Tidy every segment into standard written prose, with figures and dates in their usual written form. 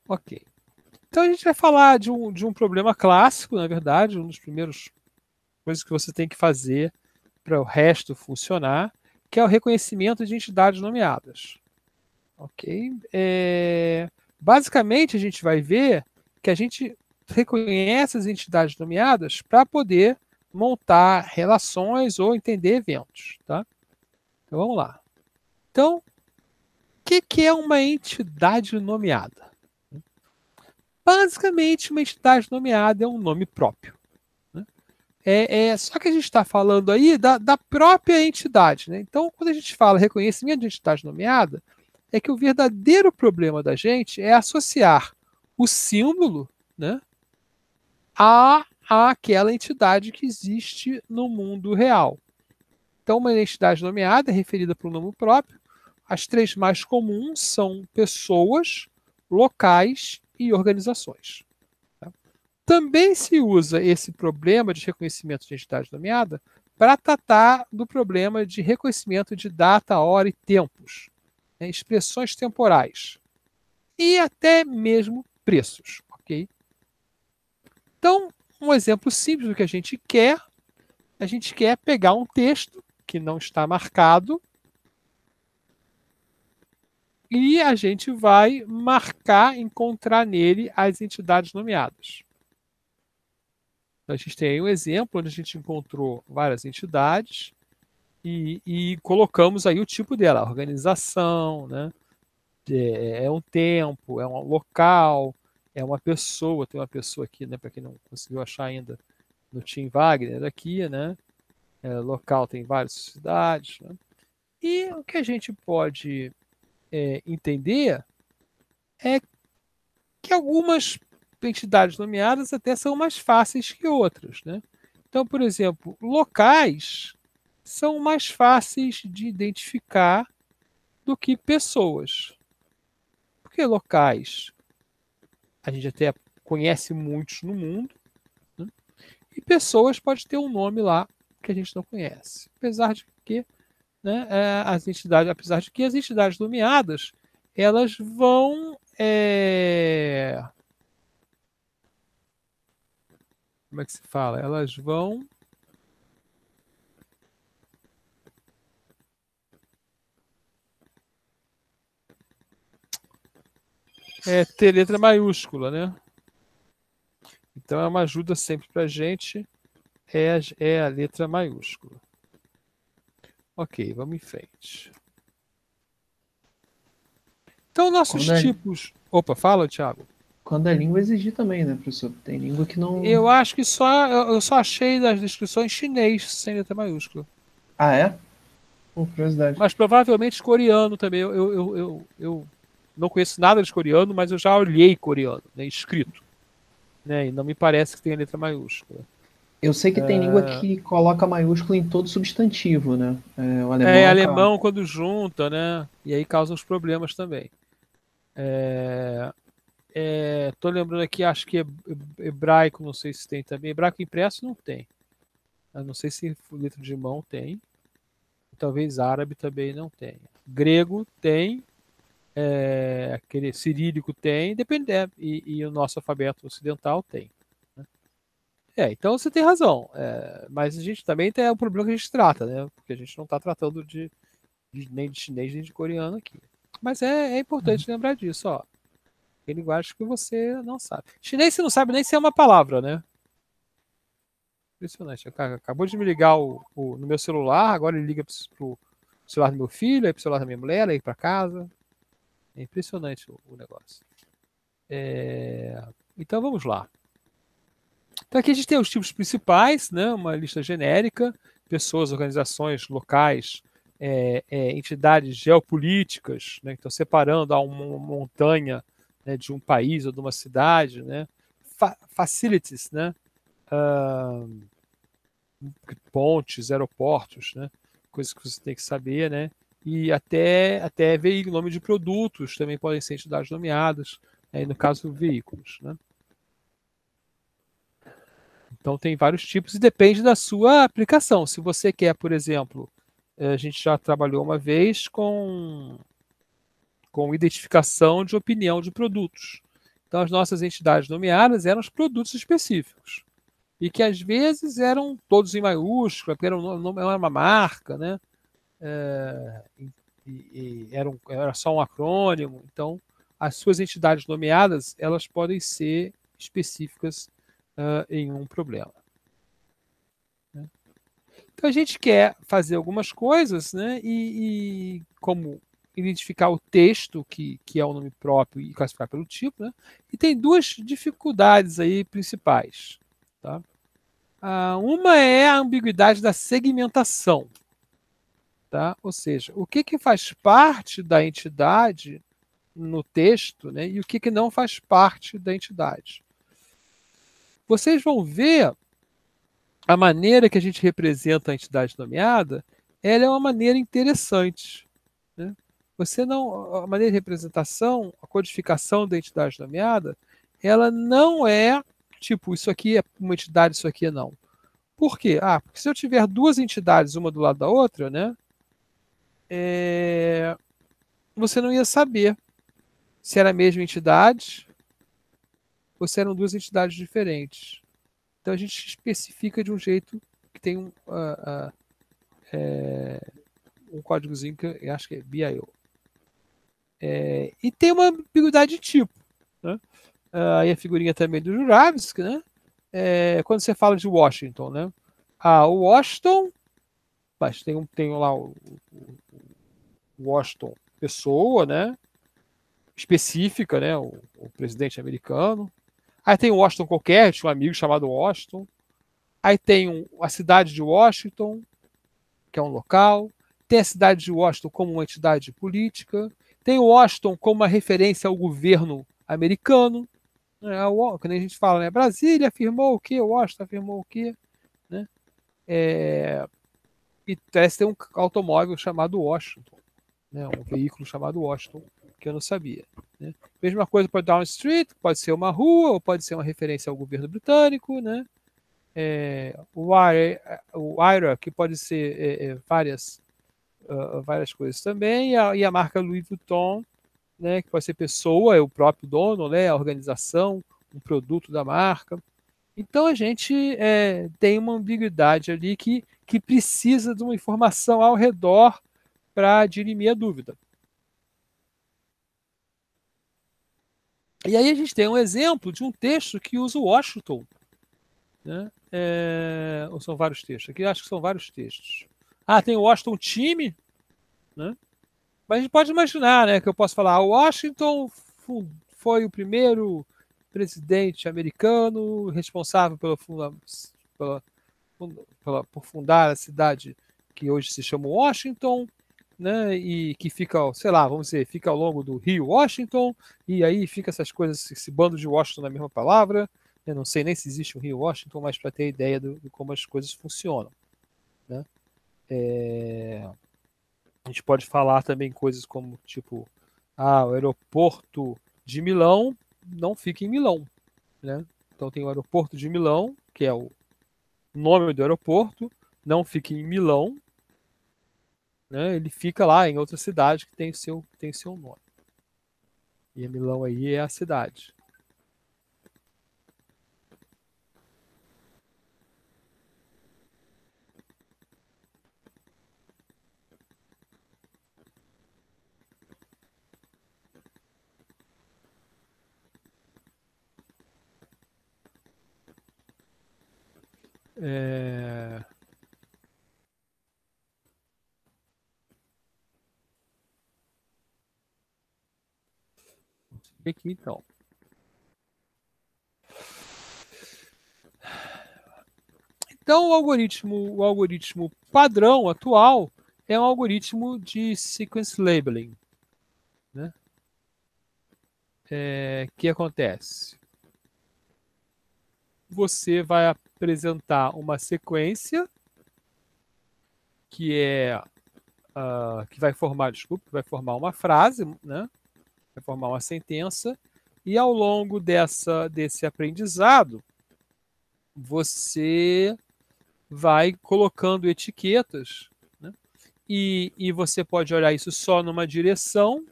Ok. Então a gente vai falar de um problema clássico, na verdade, um dos primeiros coisas que você tem que fazer para o resto funcionar, que é o reconhecimento de entidades nomeadas. Ok? Basicamente, a gente vai ver que a gente reconhece as entidades nomeadas para poder montar relações ou entender eventos. Tá? Então vamos lá. Então, o que é uma entidade nomeada? Basicamente, uma entidade nomeada é um nome próprio. Né? Só que a gente está falando aí da própria entidade. Né? Então, quando a gente fala reconhecimento de entidade nomeada, é que o verdadeiro problema da gente é associar o símbolo, né, àquela entidade que existe no mundo real. Então, uma entidade nomeada é referida por um nome próprio. As três mais comuns são pessoas, locais e organizações. Tá? Também se usa esse problema de reconhecimento de entidade nomeada para tratar do problema de reconhecimento de data, hora e tempos, né, expressões temporais e até mesmo preços, ok? Então, um exemplo simples do que a gente quer pegar um texto que não está marcado e a gente vai marcar, encontrar nele as entidades nomeadas. Então, a gente tem aí um exemplo onde a gente encontrou várias entidades e colocamos aí o tipo dela, a organização, né? É um tempo, é um local, é uma pessoa, tem uma pessoa aqui, né, para quem não conseguiu achar ainda, no Tim Wagner aqui, né? Local tem várias cidades. Né? E o que a gente pode entender é que algumas entidades nomeadas até são mais fáceis que outras. Né? Então, por exemplo, locais são mais fáceis de identificar do que pessoas. Porque locais a gente até conhece muitos no mundo, né? E pessoas pode ter um nome lá que a gente não conhece. Apesar de que, né, as entidades, apesar de que as entidades nomeadas, elas vão como é que se fala? Elas vão ter letra maiúscula, né? Então é uma ajuda sempre para a gente é a letra maiúscula. Ok, vamos em frente. Então nossos Quando a, tipos. Opa, fala, Thiago. quando a língua exigir também, né, professor? Tem língua que não. Eu acho que eu só achei das descrições chinês sem letra maiúscula. Ah, é? Por curiosidade. Mas provavelmente coreano também. Eu não conheço nada de coreano, mas eu já olhei coreano, né, escrito. Né, e não me parece que tenha letra maiúscula. Eu sei que tem língua que coloca maiúsculo em todo substantivo, né? O alemão, cara. Alemão quando junta, né? E aí causa uns problemas também. Tô lembrando aqui, acho que hebraico, não sei se tem também. Hebraico impresso não tem. Eu não sei se letra de mão tem. Talvez árabe também não tenha. Grego tem, aquele cirílico tem, depende, e o nosso alfabeto ocidental tem. Né? Então você tem razão. Mas a gente também tem o problema que a gente trata, né? Porque a gente não está tratando nem de chinês nem de coreano aqui. Mas é importante lembrar disso, ó. Tem linguagens que você não sabe. Chinês você não sabe nem se é uma palavra, né? Impressionante. Acabou de me ligar no meu celular, agora ele liga pro celular do meu filho, aí pro celular da minha mulher, aí para casa. É impressionante o negócio. Então vamos lá. Então aqui a gente tem os tipos principais, né? Uma lista genérica, pessoas, organizações, locais, entidades geopolíticas, né? Então separando uma montanha, né, de um país ou de uma cidade, né? Facilities, né? Pontes, aeroportos, né? Coisas que você tem que saber, né? E até veículo, nome de produtos também podem ser entidades nomeadas, no caso, veículos, né? Então tem vários tipos e depende da sua aplicação. Se você quer, por exemplo, a gente já trabalhou uma vez com identificação de opinião de produtos. Então, as nossas entidades nomeadas eram os produtos específicos. E que, às vezes, eram todos em maiúscula, porque era uma marca, né? Era só um acrônimo. Então, as suas entidades nomeadas, elas podem ser específicas em um problema. Né? Então, a gente quer fazer algumas coisas, né? E como identificar o texto, que é o nome próprio, e classificar pelo tipo, né? E tem duas dificuldades aí principais. Tá? Uma é a ambiguidade da segmentação. Tá? Ou seja, o que faz parte da entidade no texto, né? E o que não faz parte da entidade. Vocês vão ver a maneira que a gente representa a entidade nomeada, ela é uma maneira interessante. Né? Você não, a maneira de representação, a codificação da entidade nomeada, ela não é tipo, isso aqui é uma entidade, isso aqui é não. Por quê? Porque se eu tiver duas entidades, uma do lado da outra, né, você não ia saber se era a mesma entidade ou se eram duas entidades diferentes. Então a gente especifica de um jeito que tem um códigozinho que eu acho que é BIO. E tem uma ambiguidade de tipo. Né? Aí a figurinha também do Jurafsky, né? Quando você fala de Washington, né? O Washington, mas tem lá o Washington pessoa, né? Específica, né? O presidente americano. Aí tem o Washington qualquer, tinha um amigo chamado Washington. Aí tem a cidade de Washington, que é um local. Tem a cidade de Washington como uma entidade política. Tem Washington como uma referência ao governo americano. Quando a gente fala, né? Brasília afirmou o quê? Washington afirmou o quê? Né? E parece ter um automóvel chamado Washington. Né? Um veículo chamado Washington, que eu não sabia. Né? Mesma coisa para Down Street, pode ser uma rua, ou pode ser uma referência ao governo britânico. Né? O IRA, que pode ser várias coisas também. E a marca Louis Vuitton, né, que pode ser pessoa, é o próprio dono, né, a organização, um produto da marca. Então a gente tem uma ambiguidade ali que precisa de uma informação ao redor para dirimir a dúvida. E aí a gente tem um exemplo de um texto que usa o Washington. Né? Ou são vários textos? Aqui acho que são vários textos. Tem o Washington Time, né? Mas a gente pode imaginar, né, que eu posso falar, Washington foi o primeiro presidente americano responsável por fundar a cidade que hoje se chama Washington, né, e que fica, sei lá, vamos dizer, fica ao longo do rio Washington, e aí fica essas coisas, esse bando de Washington na mesma palavra. Eu não sei nem se existe um rio Washington, mas para ter ideia de como as coisas funcionam. Né? A gente pode falar também coisas como, tipo, o aeroporto de Milão não fica em Milão. Né? Então tem o aeroporto de Milão, que é o nome do aeroporto, não fica em Milão, né? Ele fica lá em outra cidade que tem seu nome. E a Milão aí é a cidade. Aqui então. Então o algoritmo padrão atual é um algoritmo de sequence labeling. Né? Que acontece? Você vai apresentar uma sequência que vai formar uma frase, né? Vai formar uma sentença, e ao longo desse aprendizado, você vai colocando etiquetas, né? E você pode olhar isso só numa direção,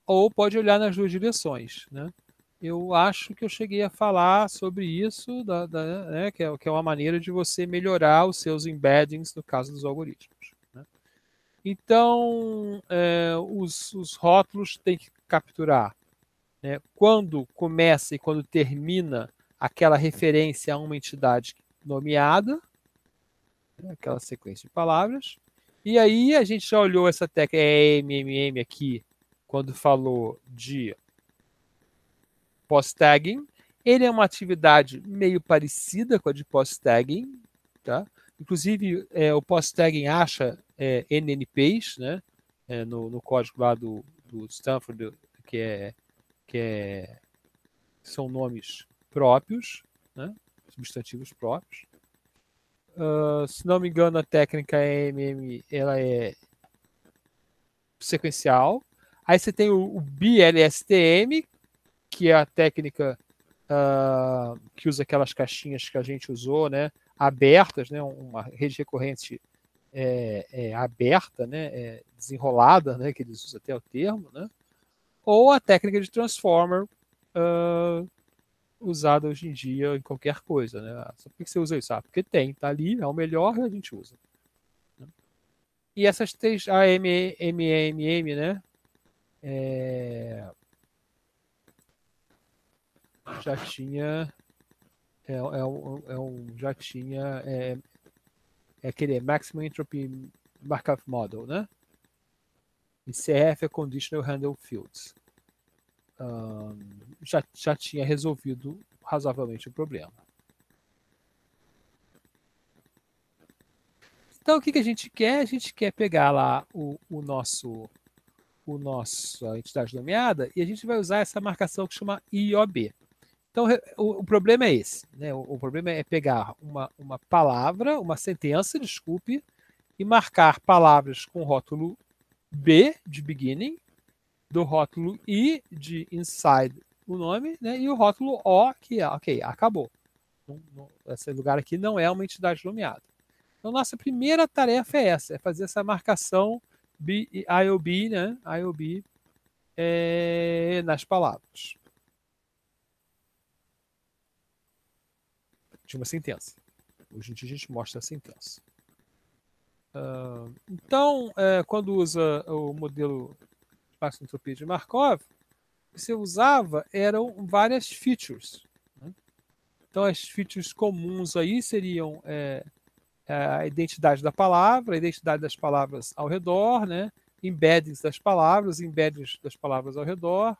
ou pode olhar nas duas direções, né? Eu acho que eu cheguei a falar sobre isso, né, que é uma maneira de você melhorar os seus embeddings no caso dos algoritmos, né? Então, os rótulos têm que capturar, né, quando começa e quando termina aquela referência a uma entidade nomeada, né, aquela sequência de palavras. E aí a gente já olhou essa técnica EMMM aqui, quando falou de post-tagging. Ele é uma atividade meio parecida com a de post-tagging, tá? Inclusive, o post-tagging acha NNPs, né? No código lá do Stanford, que são nomes próprios, né? Substantivos próprios. Se não me engano, a técnica EMM ela é sequencial. Aí você tem o BLSTM, que é a técnica que usa aquelas caixinhas que a gente usou, né, abertas, né, uma rede recorrente aberta, né, desenrolada, né, que eles usam até o termo, né, ou a técnica de transformer usada hoje em dia em qualquer coisa, né? Por que você usa isso? Porque tem, tá ali, é o melhor e a gente usa. E essas três, a MMM, né, já tinha já tinha aquele Maximum Entropy Markov Model, né? E CF é Conditional Handle Fields. Já tinha resolvido razoavelmente o problema. Então, o que a gente quer? A gente quer pegar lá a nossa entidade nomeada e a gente vai usar essa marcação que chama IOB. Então, o problema é esse, né? O problema é pegar uma palavra, uma sentença, desculpe, e marcar palavras com rótulo B de beginning, do rótulo I de inside o nome, né? E o rótulo O, que é, ok, acabou. Esse lugar aqui não é uma entidade nomeada. Então, nossa primeira tarefa é essa, é fazer essa marcação IOB, né? IOB nas palavras. De uma sentença. Hoje em dia a gente mostra a sentença. Então, quando usa o modelo de máxima entropia de Markov, o que você usava eram várias features, né? Então, as features comuns aí seriam a identidade da palavra, a identidade das palavras ao redor, né? Embeddings das palavras ao redor,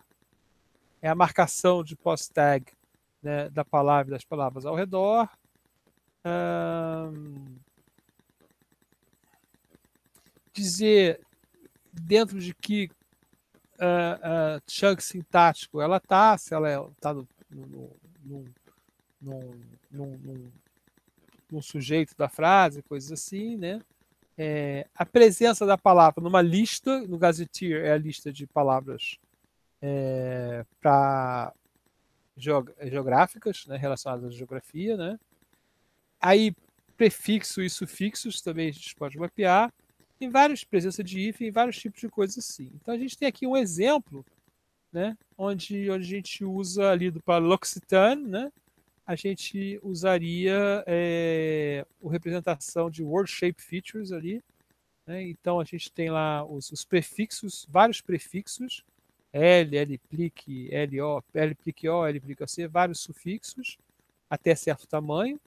a marcação de post-tag, né, da palavra e das palavras ao redor, dizer dentro de que chunk sintático ela está, se ela está num sujeito da frase, coisas assim, né? A presença da palavra numa lista, no gazetteer é a lista de palavras geográficas, né, relacionadas à geografia, né? Aí prefixo e sufixos também a gente pode mapear. Tem várias presença de hífen, vários tipos de coisas assim. Então a gente tem aqui um exemplo, né, onde a gente usa ali para L'Occitane, né, a gente usaria a representação de word shape features ali, né? Então a gente tem lá os prefixos, vários prefixos, L plique, LO, L plique O, L plique C, vários sufixos até certo tamanho,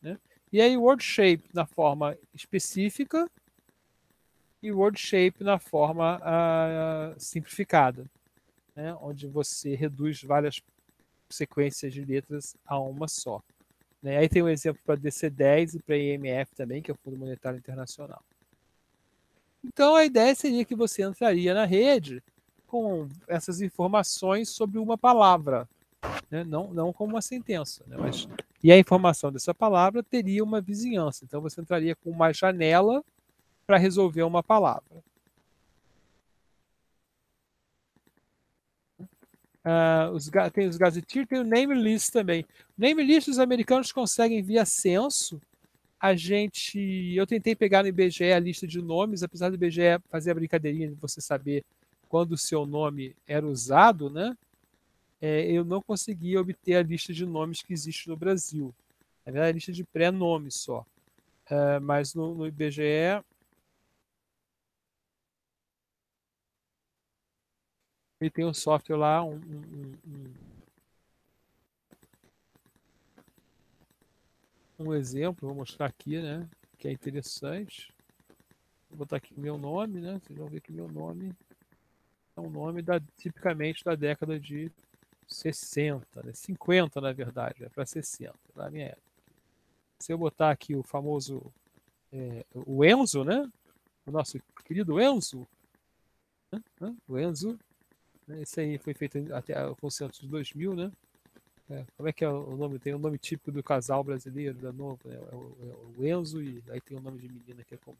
né? E aí word shape na forma específica e word shape na forma simplificada, né? Onde você reduz várias sequências de letras a uma só, né? Aí tem um exemplo para DC10 e para IMF também, que é o Fundo Monetário Internacional. Então a ideia seria que você entraria na rede com essas informações sobre uma palavra, né? Não como uma sentença, né? E a informação dessa palavra teria uma vizinhança. Então você entraria com uma janela para resolver uma palavra. Tem os gazetteers, tem o name list também. Name list os americanos conseguem via censo. Eu tentei pegar no IBGE a lista de nomes, apesar do IBGE fazer a brincadeirinha de você saber quando o seu nome era usado, né, eu não conseguia obter a lista de nomes que existe no Brasil. Na verdade, a lista de pré-nomes só. Mas no IBGE ele tem um software lá, um exemplo, vou mostrar aqui, né, que é interessante. Vou botar aqui meu nome, né? Vocês vão ver que meu nome é um nome tipicamente da década de 60, né? 50 na verdade, é para 60, na minha época. Se eu botar aqui o famoso o Enzo, né? O nosso querido Enzo, né? O Enzo, né? Esse aí foi feito até com o centro de 2000, né? Como é que é o nome? Tem o nome típico do casal brasileiro, da novo, né? O Enzo, e aí tem o nome de menina que é comum.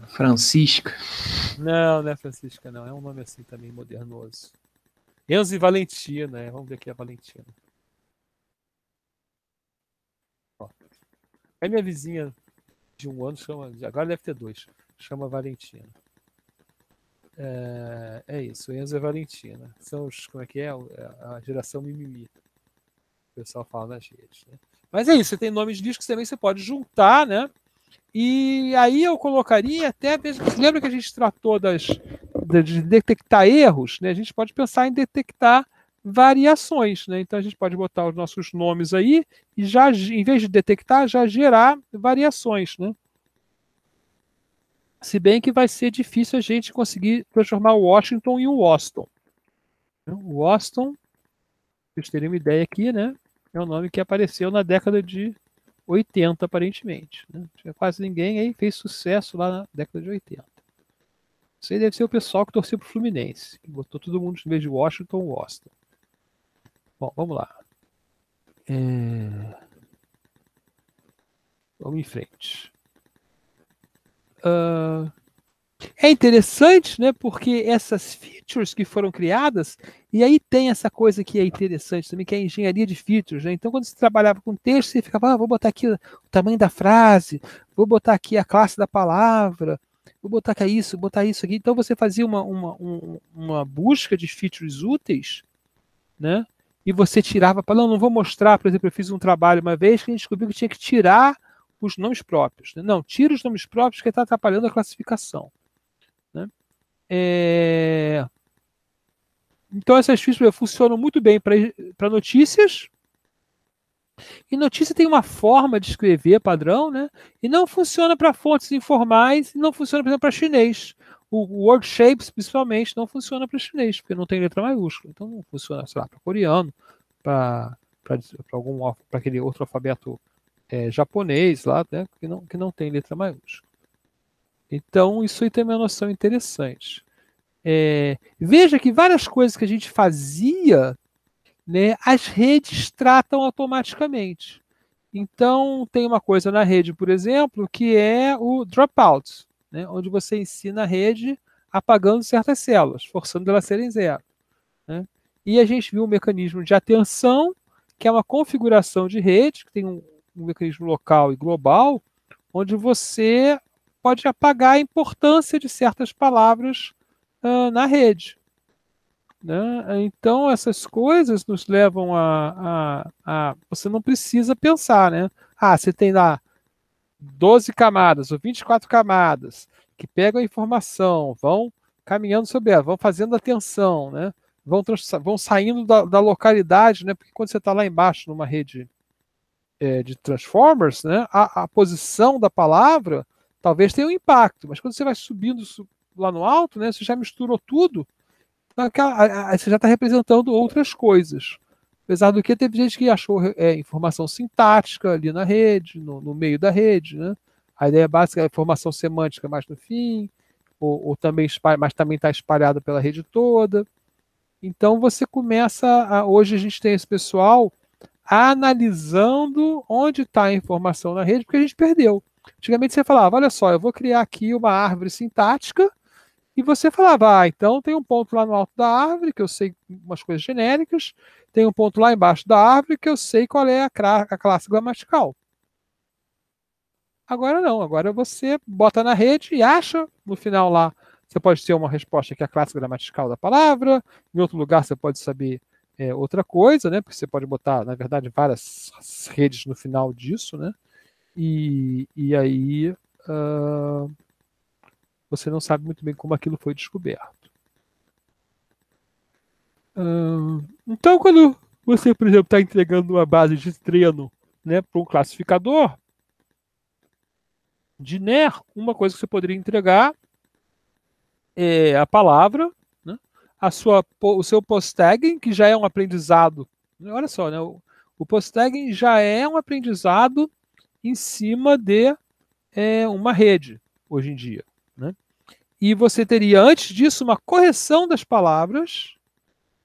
Francisca. Não, não é Francisca, não. É um nome assim também modernoso. Enzo e Valentina, né? Vamos ver aqui a Valentina. Ó. É minha vizinha de 1 ano, agora deve ter 2, chama Valentina. É isso, Enzo e Valentina. São os, como é que é? A geração mimimi. O pessoal fala nas redes, né? Mas é isso, você tem nomes de discos também, você pode juntar, né? E aí eu colocaria até, lembra que a gente tratou de detectar erros, né? A gente pode pensar em detectar variações, né? Então a gente pode botar os nossos nomes aí e já, em vez de detectar, já gerar variações, né? Se bem que vai ser difícil a gente conseguir transformar o Washington em Washington. O Washington, para vocês terem uma ideia aqui, né? É um nome que apareceu na década de 80, aparentemente. Né? Tinha quase ninguém aí, fez sucesso lá na década de 80. Isso aí deve ser o pessoal que torceu pro Fluminense, que botou todo mundo em vez de Washington, Washington. Bom, vamos lá. Vamos em frente. É interessante, né? Porque essas features que foram criadas, e aí tem essa coisa que é interessante também, que é a engenharia de features, né? Então, quando você trabalhava com texto, você ficava, vou botar aqui o tamanho da frase, vou botar aqui a classe da palavra, vou botar aqui isso, botar isso aqui. Então, você fazia uma busca de features úteis, né? E você tirava, não vou mostrar, por exemplo, eu fiz um trabalho uma vez que a gente descobriu que tinha que tirar os nomes próprios. Né? Não, tira os nomes próprios que está atrapalhando a classificação. Né? Então essas features funcionam muito bem para notícias. E notícia tem uma forma de escrever padrão, né? E não funciona para fontes informais, e não funciona, por exemplo, para chinês. O word shapes, principalmente, não funciona para chinês, porque não tem letra maiúscula. Então não funciona, sei lá, para coreano, para aquele outro alfabeto japonês lá, né? Que não tem letra maiúscula. Então isso aí tem uma noção interessante. Veja que várias coisas que a gente fazia, né, as redes tratam automaticamente. Então, tem uma coisa na rede, por exemplo, que é o dropout, né, onde você ensina a rede apagando certas células, forçando elas a serem zero. Né? E a gente viu um mecanismo de atenção, que é uma configuração de rede, que tem um mecanismo local e global, onde você pode apagar a importância de certas palavras na rede. Né? Então, essas coisas nos levam Você não precisa pensar, né? Você tem lá 12 camadas ou 24 camadas que pegam a informação, vão caminhando sobre ela, vão fazendo atenção, né? Vão saindo da localidade, né? Porque quando você está lá embaixo numa rede de transformers, né? A posição da palavra talvez tenha um impacto, mas quando você vai subindo lá no alto, né? Você já misturou tudo, você já está representando outras coisas. Apesar do que teve gente que achou informação sintática ali na rede, no meio da rede, né? A ideia básica é a informação semântica mais no fim, ou também mas também está espalhada pela rede toda. Então você começa hoje a gente tem esse pessoal analisando onde está a informação na rede, porque a gente perdeu. Antigamente você falava, olha só, eu vou criar aqui uma árvore sintática, e você falava, então tem um ponto lá no alto da árvore, que eu sei umas coisas genéricas, tem um ponto lá embaixo da árvore, que eu sei qual é a classe gramatical. Agora não, agora você bota na rede e acha no final lá. Você pode ter uma resposta que é a classe gramatical da palavra, em outro lugar você pode saber outra coisa, né? Porque você pode botar, na verdade, várias redes no final disso, né? E aí você não sabe muito bem como aquilo foi descoberto. Então, quando você, por exemplo, está entregando uma base de treino, né, para um classificador de NER, uma coisa que você poderia entregar é a palavra, né, o seu post-tagging, que já é um aprendizado. Olha só, né, o post-tagging já é um aprendizado em cima de uma rede, hoje em dia. Né? E você teria, antes disso, uma correção das palavras,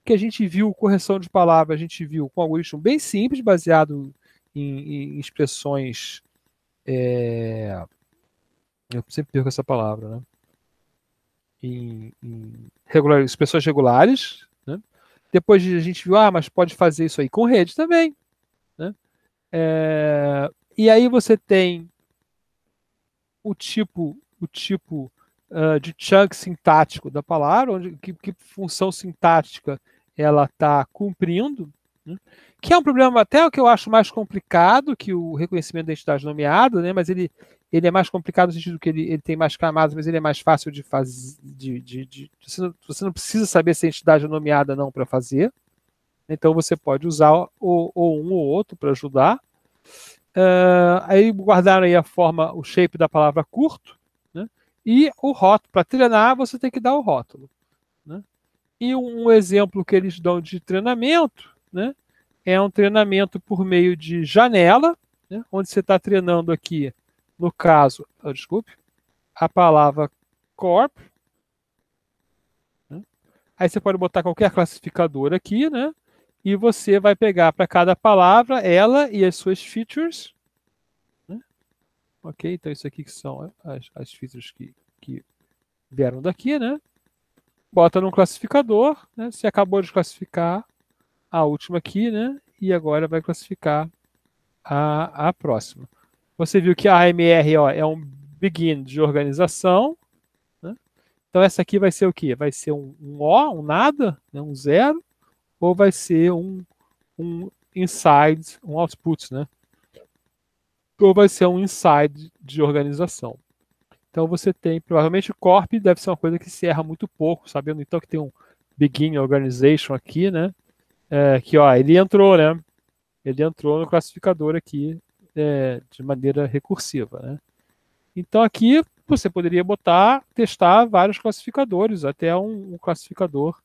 que a gente viu, correção de palavras, a gente viu com um algoritmo bem simples, baseado em expressões... eu sempre perco essa palavra, né? Em expressões regulares. Né? Depois a gente viu, mas pode fazer isso aí com rede também. Né? E aí você tem o tipo de chunk sintático da palavra, que função sintática ela está cumprindo, né? Que é um problema até o que eu acho mais complicado que o reconhecimento da entidade nomeada, né? Mas ele é mais complicado no sentido que ele tem mais camadas, mas ele é mais fácil de fazer. Você não precisa saber se a entidade é nomeada ou não para fazer. Então você pode usar ou um ou outro para ajudar. Aí guardaram aí a forma, o shape da palavra curto, né? E o rótulo. Para treinar, você tem que dar o rótulo. Né? E um exemplo que eles dão de treinamento, né? É um treinamento por meio de janela, né? Onde você está treinando aqui, no caso, a palavra corp. Né? Aí você pode botar qualquer classificador aqui, né? E você vai pegar para cada palavra ela e as suas features. Né? Ok, então isso aqui que são as features que vieram daqui, né? Bota num classificador, né? Você acabou de classificar a última aqui, né? E agora vai classificar a próxima. Você viu que a AMR é um begin de organização. Né? Então essa aqui vai ser o quê? Vai ser um O, um nada, né? Um zero, ou vai ser um inside, um output, né? Ou vai ser um inside de organização. Então você tem, provavelmente o corp deve ser uma coisa que se erra muito pouco, sabendo então que tem um begin organization aqui, né? Que ó, ele entrou, né? Ele entrou no classificador aqui de maneira recursiva, né? Então aqui você poderia testar vários classificadores, até um classificador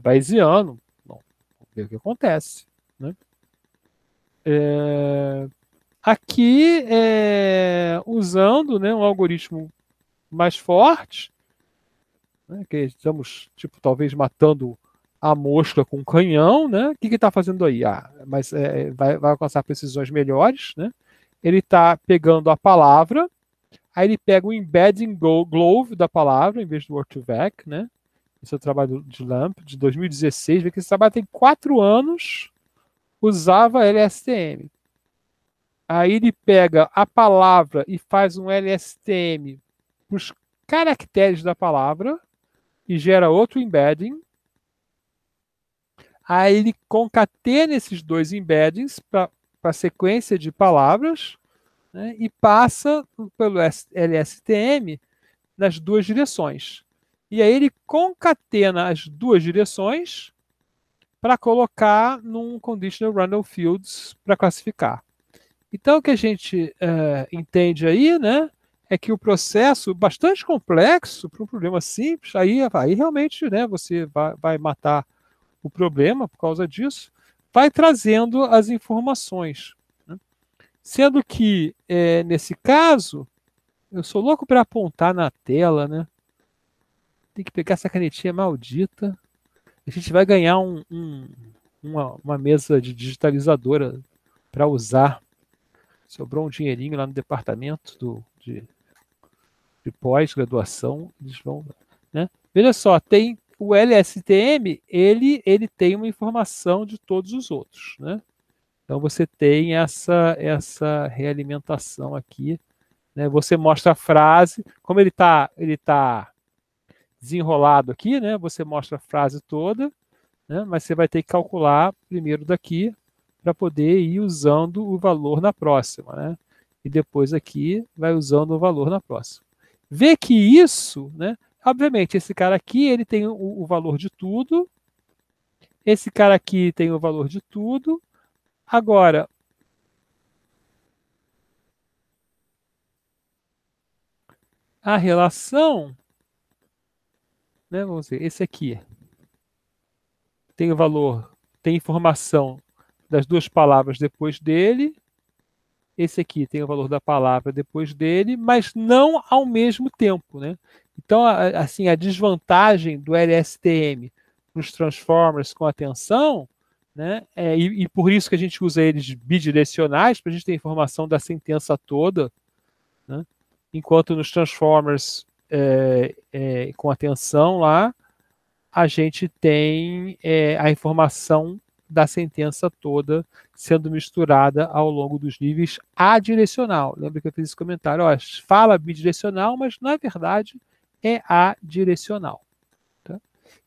bayesiano. Bom, vamos ver o que acontece. Né? Aqui, usando, né, um algoritmo mais forte, né, que estamos, talvez matando a mosca com um canhão, né? O que está fazendo aí? Mas vai alcançar precisões melhores, né? Ele está pegando a palavra, aí ele pega o embedding glove da palavra, em vez do word2vec, né? Esse é o trabalho de LAMP, de 2016, vê que esse trabalho tem 4 anos, usava LSTM. Aí ele pega a palavra e faz um LSTM para os caracteres da palavra e gera outro embedding. Aí ele concatena esses dois embeddings para a sequência de palavras, né, e passa pelo LSTM nas duas direções. E aí ele concatena as duas direções para colocar num conditional random fields para classificar. Então o que a gente entende aí, né, é que o processo bastante complexo para um problema simples, aí realmente, né, você vai matar o problema por causa disso, vai trazendo as informações. Né? Sendo que, nesse caso, eu sou louco para apontar na tela, né? Tem que pegar essa canetinha maldita. A gente vai ganhar uma mesa de digitalizadora para usar. Sobrou um dinheirinho lá no departamento de pós-graduação. Eles vão, né? Veja só, tem o LSTM, ele tem uma informação de todos os outros, né? Então você tem essa realimentação aqui, né? Você mostra a frase, como ele tá desenrolado aqui, né? Você mostra a frase toda, né? Mas você vai ter que calcular primeiro daqui para poder ir usando o valor na próxima, né? E depois aqui vai usando o valor na próxima. Vê que isso, né? Obviamente, esse cara aqui ele tem o valor de tudo, esse cara aqui tem o valor de tudo. Agora, a relação, né? Vamos ver, esse aqui tem o valor, tem informação das duas palavras depois dele. Esse aqui tem o valor da palavra depois dele, mas não ao mesmo tempo, né? Então, assim, a desvantagem do LSTM nos transformers com atenção, né? E por isso que a gente usa eles bidirecionais, para a gente ter informação da sentença toda, né? Enquanto nos transformers com atenção lá, a gente tem a informação da sentença toda sendo misturada ao longo dos níveis adirecional. Lembra que eu fiz esse comentário? Ó, fala bidirecional, mas na verdade é adirecional. Tá?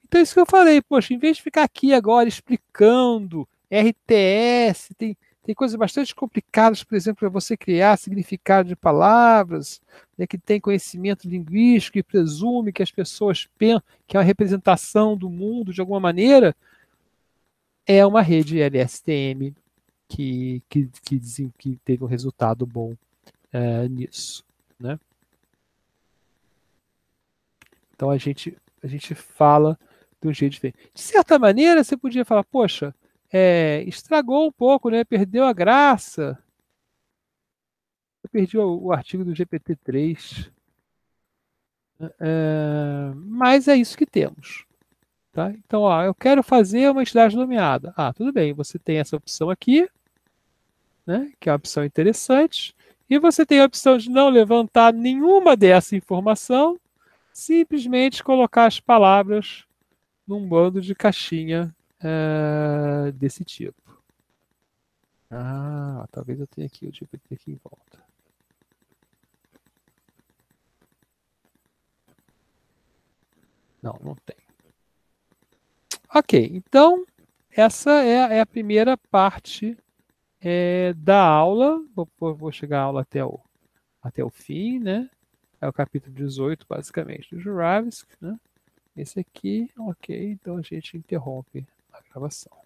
Então, isso que eu falei, poxa, em vez de ficar aqui agora explicando RTS, tem coisas bastante complicadas, por exemplo, para você criar significado de palavras, né, que tem conhecimento linguístico e presume que as pessoas pensam que é uma representação do mundo de alguma maneira, é uma rede LSTM que teve um resultado bom nisso. Né? Então a gente fala de um jeito diferente. De certa maneira, você podia falar, poxa, estragou um pouco, né? Perdeu a graça. Eu perdi o artigo do GPT-3. Mas é isso que temos. Tá? Então, ó, eu quero fazer uma entidade nomeada. Ah, tudo bem, você tem essa opção aqui, né, que é uma opção interessante, e você tem a opção de não levantar nenhuma dessa informação, simplesmente colocar as palavras num bando de caixinha desse tipo. Ah, talvez eu tenha aqui o GPT aqui em volta. Não, não tem. Ok, então essa é a primeira parte da aula. Vou chegar a aula até o fim, né? É o capítulo 18, basicamente, do Jurassic, né? Esse aqui, ok, então a gente interrompe a gravação.